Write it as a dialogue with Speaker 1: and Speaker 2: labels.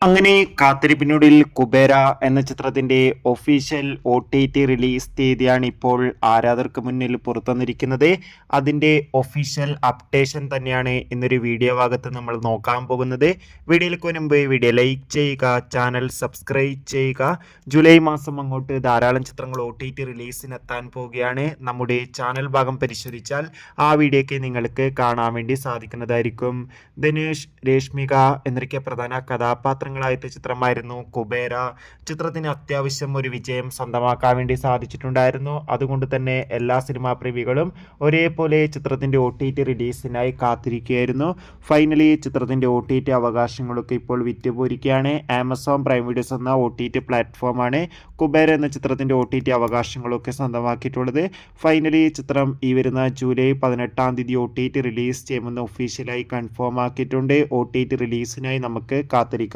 Speaker 1: അങ്ങനെ കാത്തിരിപ്പിനൊടുവിൽ കുബേര എന്ന ചിത്രത്തിന്റെ ഒഫീഷ്യൽ OTT റിലീസ് തീയതിയാണ് ഇപ്പോൾ ആരാധകർക്ക് മുന്നിൽ പുറത്തുവന്നിരിക്കുന്നത്. അതിന്റെ ഒഫീഷ്യൽ അപ്ഡേഷൻ തന്നെയാണ് ഇന്നൊരു വീഡിയോ ഭാഗത്ത് നമ്മൾ നോക്കാൻ പോകുന്നത്. വീഡിയോയിലേക്ക് മുൻപ് വീഡിയോ ലൈക്ക് ചെയ്യുക, ചാനൽ സബ്സ്ക്രൈബ് ചെയ്യുക. ജൂലൈ മാസം അങ്ങോട്ട് ധാരാളം ചിത്രങ്ങൾ OTT റിലീസിനെത്താൻ പോവുകയാണ്. നമ്മുടെ ചാനൽ ഭാഗം പരിശോധിച്ചാൽ ആ വീഡിയോയ്ക്ക് നിങ്ങൾക്ക് കാണാൻ വേണ്ടി സാധിക്കുന്നതായിരിക്കും. ധനുഷ്, രേഷ്മിക എന്നൊക്കെ പ്രധാന കഥാപാത്രങ്ങളായിട്ട് ചിത്രമായിരുന്നു കുബേര. ചിത്രത്തിന് അത്യാവശ്യം ഒരു വിജയം സ്വന്തമാക്കാൻ വേണ്ടി സാധിച്ചിട്ടുണ്ടായിരുന്നു. അതുകൊണ്ട് തന്നെ എല്ലാ സിനിമാ പ്രേമികളും ഒരേപോലെ ചിത്രത്തിന്റെ OTT റിലീസിനായി കാത്തിരിക്കുകയായിരുന്നു. ഫൈനലി ചിത്രത്തിന്റെ OTT അവകാശങ്ങളൊക്കെ ഇപ്പോൾ വിറ്റുപോയിരിക്കുകയാണ്. ആമസോൺ പ്രൈം വീഡിയോസ് എന്ന OTT പ്ലാറ്റ്ഫോമാണ് കുബേര എന്ന ചിത്രത്തിന്റെ OTT അവകാശങ്ങളൊക്കെ സ്വന്തമാക്കിയിട്ടുള്ളത്. ഫൈനലി ചിത്രം ഈ വരുന്ന ജൂലൈ 18 തീയതി OTT റിലീസ് ചെയ്യുമെന്ന് ഒഫീഷ്യലായി കൺഫേം ആക്കിയിട്ടുണ്ട്. OTT റിലീസിനായി നമുക്ക് കാത്തിരിക്കാം.